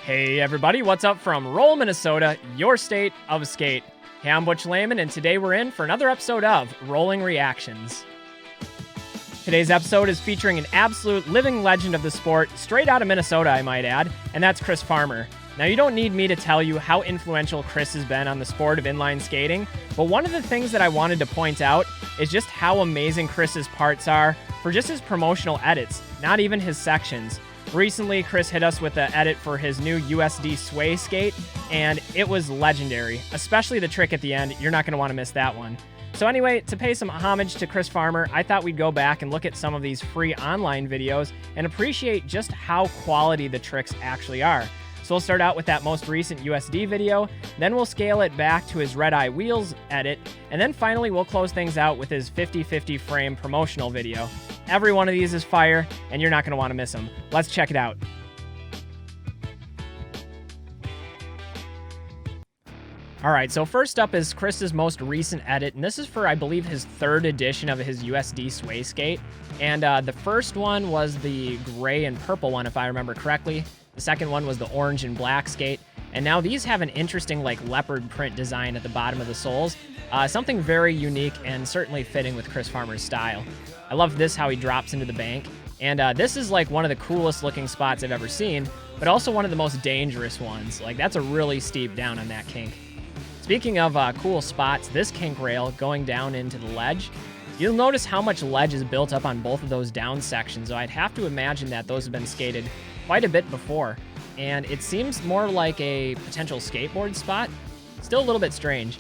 Hey everybody, what's up from Roll, Minnesota, your state of skate. Hey, I'm Butch Lehman, and today we're in for another episode of Rolling Reactions. Today's episode is featuring an absolute living legend of the sport, straight out of Minnesota, I might add, and that's Chris Farmer. Now, you don't need me to tell you how influential Chris has been on the sport of inline skating, but one of the things that I wanted to point out is just how amazing Chris's parts are for just his promotional edits, not even his sections. Recently, Chris hit us with an edit for his new USD Sway skate, and it was legendary, especially the trick at the end. You're not going to want to miss that one. So anyway, to pay some homage to Chris Farmer, I thought we'd go back and look at some of these free online videos and appreciate just how quality the tricks actually are. So we'll start out with that most recent USD video, then we'll scale it back to his Redeye Wheels edit, and then finally we'll close things out with his 50/50 frame promotional video. Every one of these is fire, and you're not going to want to miss them. Let's check it out. All right, so first up is Chris's most recent edit, and this is for, I believe, his third edition of his USD Sway skate. And the first one was the gray and purple one, if I remember correctly. The second one was the orange and black skate. And now these have an interesting, like, leopard print design at the bottom of the soles. Something very unique and certainly fitting with Chris Farmer's style. I love this, how he drops into the bank. And this is, like, one of the coolest looking spots I've ever seen, but also one of the most dangerous ones. Like, that's a really steep down on that kink. Speaking of cool spots, this kink rail going down into the ledge, you'll notice how much ledge is built up on both of those down sections, so I'd have to imagine that those have been skated quite a bit before. And it seems more like a potential skateboard spot. Still a little bit strange.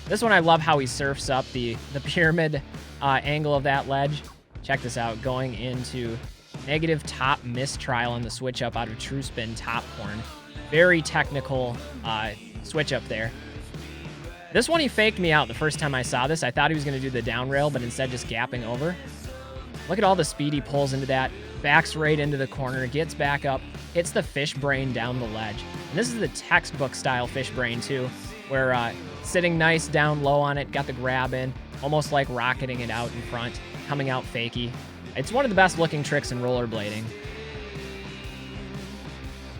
This one, I love how he surfs up the pyramid angle of that ledge. Check this out, going into negative top mistrial on the switch up out of true spin top horn. Very technical switch up there. This one, he faked me out the first time I saw this. I thought he was going to do the down rail, but instead just gapping over. Look at all the speed he pulls into that. Backs right into the corner, gets back up, hits the fish brain down the ledge. And this is the textbook style fish brain too, where sitting nice down low on it, got the grab in, almost like rocketing it out in front, coming out fakey. It's one of the best looking tricks in rollerblading.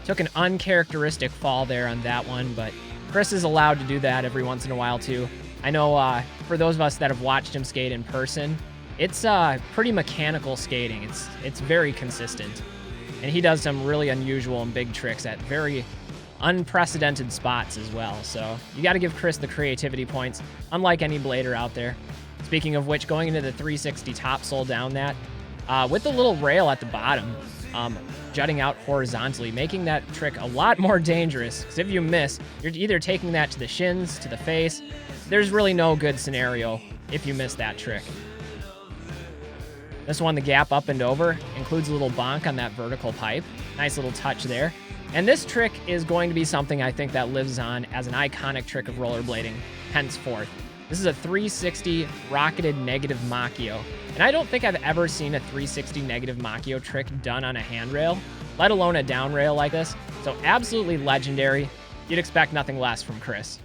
Took an uncharacteristic fall there on that one, but Chris is allowed to do that every once in a while too. I know for those of us that have watched him skate in person, it's pretty mechanical skating. It's very consistent. And he does some really unusual and big tricks at very unprecedented spots as well. So you got to give Chris the creativity points, unlike any blader out there. Speaking of which, going into the 360 top sole down that, with the little rail at the bottom, jutting out horizontally, making that trick a lot more dangerous, because if you miss, you're either taking that to the shins, to the face. There's really no good scenario if you miss that trick. This one, the gap up and over, includes a little bonk on that vertical pipe. Nice little touch there. And this trick is going to be something I think that lives on as an iconic trick of rollerblading henceforth. This is a 360 rocketed negative Machio. And I don't think I've ever seen a 360 negative Machio trick done on a handrail, let alone a down rail like this. So absolutely legendary. You'd expect nothing less from Chris.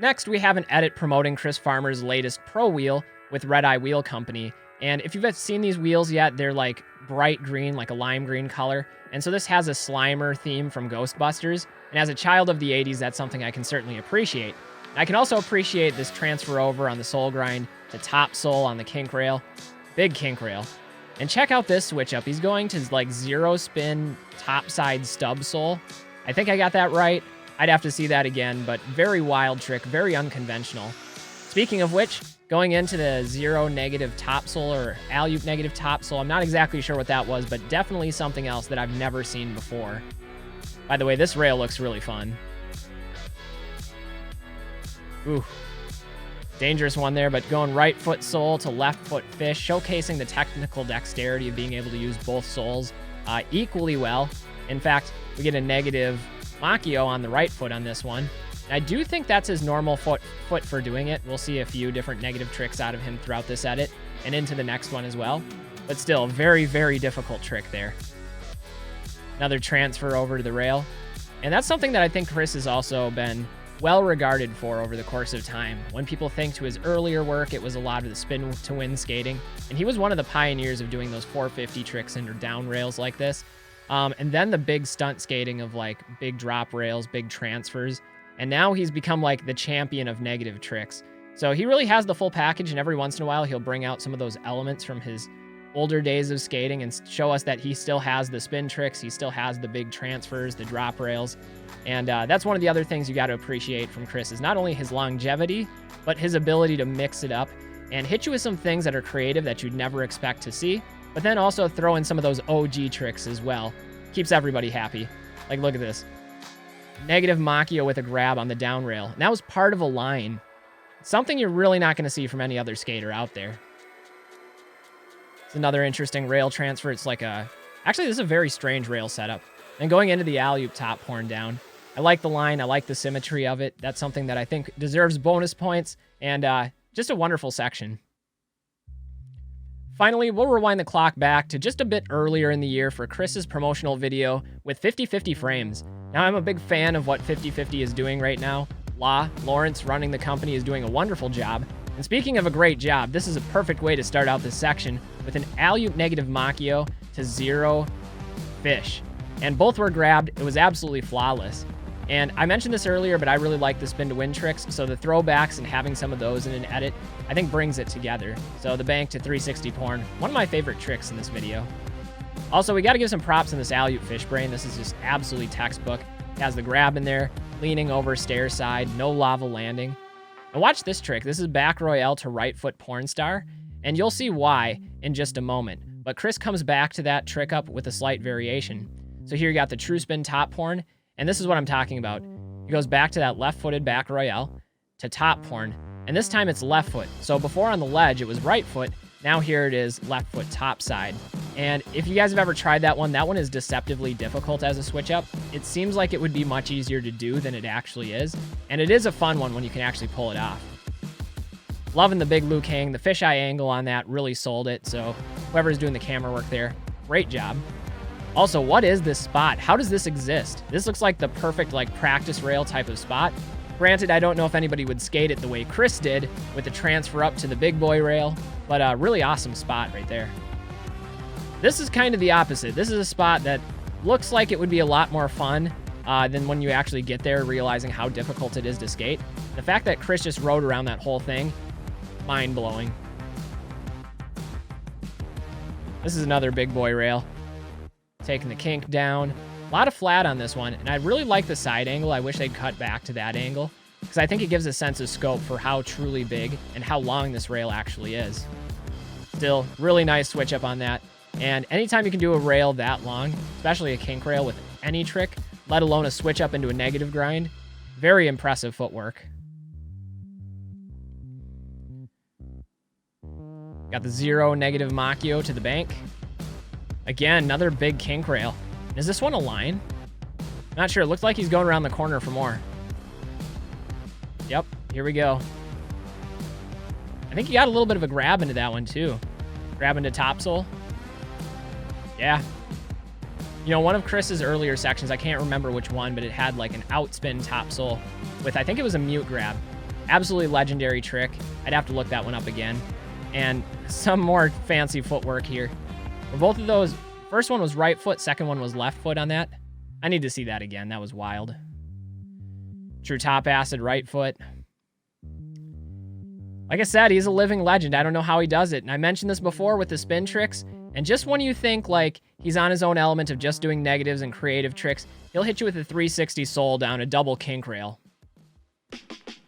Next, we have an edit promoting Chris Farmer's latest pro wheel with Redeye Wheel Company. And if you've seen these wheels yet, they're like bright green, like a lime green color. And so this has a Slimer theme from Ghostbusters. And as a child of the 80s, that's something I can certainly appreciate. I can also appreciate this transfer over on the sole grind to top sole on the kink rail. Big kink rail. And check out this switch up. He's going to like zero spin top side stub sole. I think I got that right. I'd have to see that again, but very wild trick, very unconventional. Speaking of which, going into the zero negative top sole or alley-oop negative top sole, I'm not exactly sure what that was, but definitely something else that I've never seen before. By the way, this rail looks really fun. Ooh, dangerous one there, but going right foot sole to left foot fish, showcasing the technical dexterity of being able to use both soles equally well. In fact, we get a negative Machio on the right foot on this one. I do think that's his normal foot for doing it. We'll see a few different negative tricks out of him throughout this edit and into the next one as well. But still, very, very difficult trick there. Another transfer over to the rail. And that's something that I think Chris has also been well regarded for over the course of time. When people think to his earlier work, it was a lot of the spin to win skating. And he was one of the pioneers of doing those 450 tricks into down rails like this. And then the big stunt skating of like big drop rails, big transfers. And now he's become like the champion of negative tricks. So he really has the full package, and every once in a while he'll bring out some of those elements from his older days of skating and show us that he still has the spin tricks, he still has the big transfers, the drop rails. And that's one of the other things you got to appreciate from Chris is not only his longevity, but his ability to mix it up and hit you with some things that are creative that you'd never expect to see, but then also throw in some of those OG tricks as well. Keeps everybody happy. Like, look at this. Negative Machio with a grab on the down rail. And that was part of a line. Something you're really not going to see from any other skater out there. It's another interesting rail transfer. It's like a... Actually, this is a very strange rail setup. And going into the alley-oop top horn down. I like the line. I like the symmetry of it. That's something that I think deserves bonus points. And just a wonderful section. Finally, we'll rewind the clock back to just a bit earlier in the year for Chris's promotional video with 50/50 frames. Now, I'm a big fan of what 50/50 is doing right now. Lawrence running the company is doing a wonderful job. And speaking of a great job, this is a perfect way to start out this section with an alley-oop negative Machio to 0 fish. And both were grabbed. It was absolutely flawless. And I mentioned this earlier, but I really like the spin to win tricks. So the throwbacks and having some of those in an edit, I think brings it together. So the bank to 360 porn, one of my favorite tricks in this video. Also, we got to give some props in this alley-oop fish brain. This is just absolutely textbook. It has the grab in there, leaning over stair side, no lava landing. And watch this trick. This is back royale to right foot porn star, and you'll see why in just a moment. But Chris comes back to that trick up with a slight variation. So here you got the true spin top porn, and this is what I'm talking about. He goes back to that left-footed back royale to top porn, and this time it's left foot. So before on the ledge, it was right foot. Now here it is left foot top side. And if you guys have ever tried that one is deceptively difficult as a switch up. It seems like it would be much easier to do than it actually is. And it is a fun one when you can actually pull it off. Loving the big Luke hang. The fisheye angle on that really sold it. So whoever's doing the camera work there, great job. Also, what is this spot? How does this exist? This looks like the perfect like practice rail type of spot. Granted, I don't know if anybody would skate it the way Chris did with the transfer up to the big boy rail, but a really awesome spot right there. This is kind of the opposite. This is a spot that looks like it would be a lot more fun than when you actually get there, realizing how difficult it is to skate. The fact that Chris just rode around that whole thing, mind-blowing. This is another big boy rail. Taking the kink down. A lot of flat on this one, and I really like the side angle. I wish they'd cut back to that angle, because I think it gives a sense of scope for how truly big and how long this rail actually is. Still, really nice switch up on that. And anytime you can do a rail that long, especially a kink rail with any trick, let alone a switch up into a negative grind, very impressive footwork. Got the 0 negative Machio to the bank. Again, another big kink rail. Is this one a line? Not sure. It looked like he's going around the corner for more. Yep, here we go. I think he got a little bit of a grab into that one too. Grab into topsole. Yeah. You know, one of Chris's earlier sections, I can't remember which one, but it had like an outspin topsole with, I think it was a mute grab. Absolutely legendary trick. I'd have to look that one up again. And some more fancy footwork here. For both of those, first one was right foot, second one was left foot on that. I need to see that again. That was wild. True top acid right foot. Like I said, he's a living legend. I don't know how he does it. And I mentioned this before with the spin tricks. And just when you think like he's on his own element of just doing negatives and creative tricks, he'll hit you with a 360 soul down a double kink rail.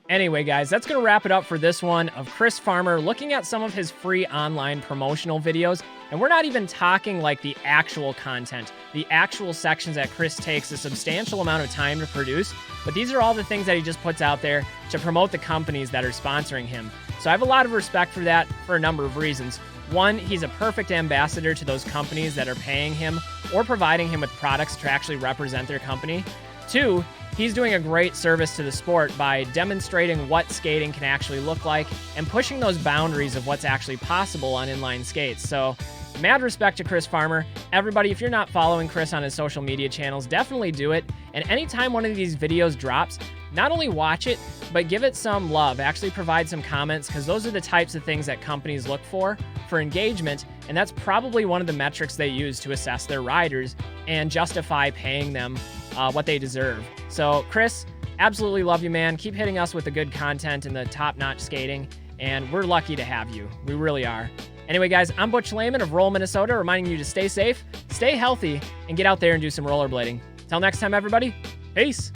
Anyway, guys, that's going to wrap it up for this one of Chris Farmer looking at some of his free online promotional videos. And we're not even talking like the actual content, the actual sections that Chris takes a substantial amount of time to produce. But these are all the things that he just puts out there to promote the companies that are sponsoring him. So I have a lot of respect for that for a number of reasons. One, he's a perfect ambassador to those companies that are paying him or providing him with products to actually represent their company. Two, he's doing a great service to the sport by demonstrating what skating can actually look like and pushing those boundaries of what's actually possible on inline skates. So mad respect to Chris Farmer. Everybody, if you're not following Chris on his social media channels, definitely do it. And anytime one of these videos drops, not only watch it, but give it some love. Actually provide some comments, because those are the types of things that companies look for engagement, and that's probably one of the metrics they use to assess their riders and justify paying them what they deserve. So, Chris, absolutely love you, man. Keep hitting us with the good content and the top-notch skating, and we're lucky to have you. We really are. Anyway, guys, I'm Butch Lehman of Roll, Minnesota, reminding you to stay safe, stay healthy, and get out there and do some rollerblading. Till next time, everybody, peace.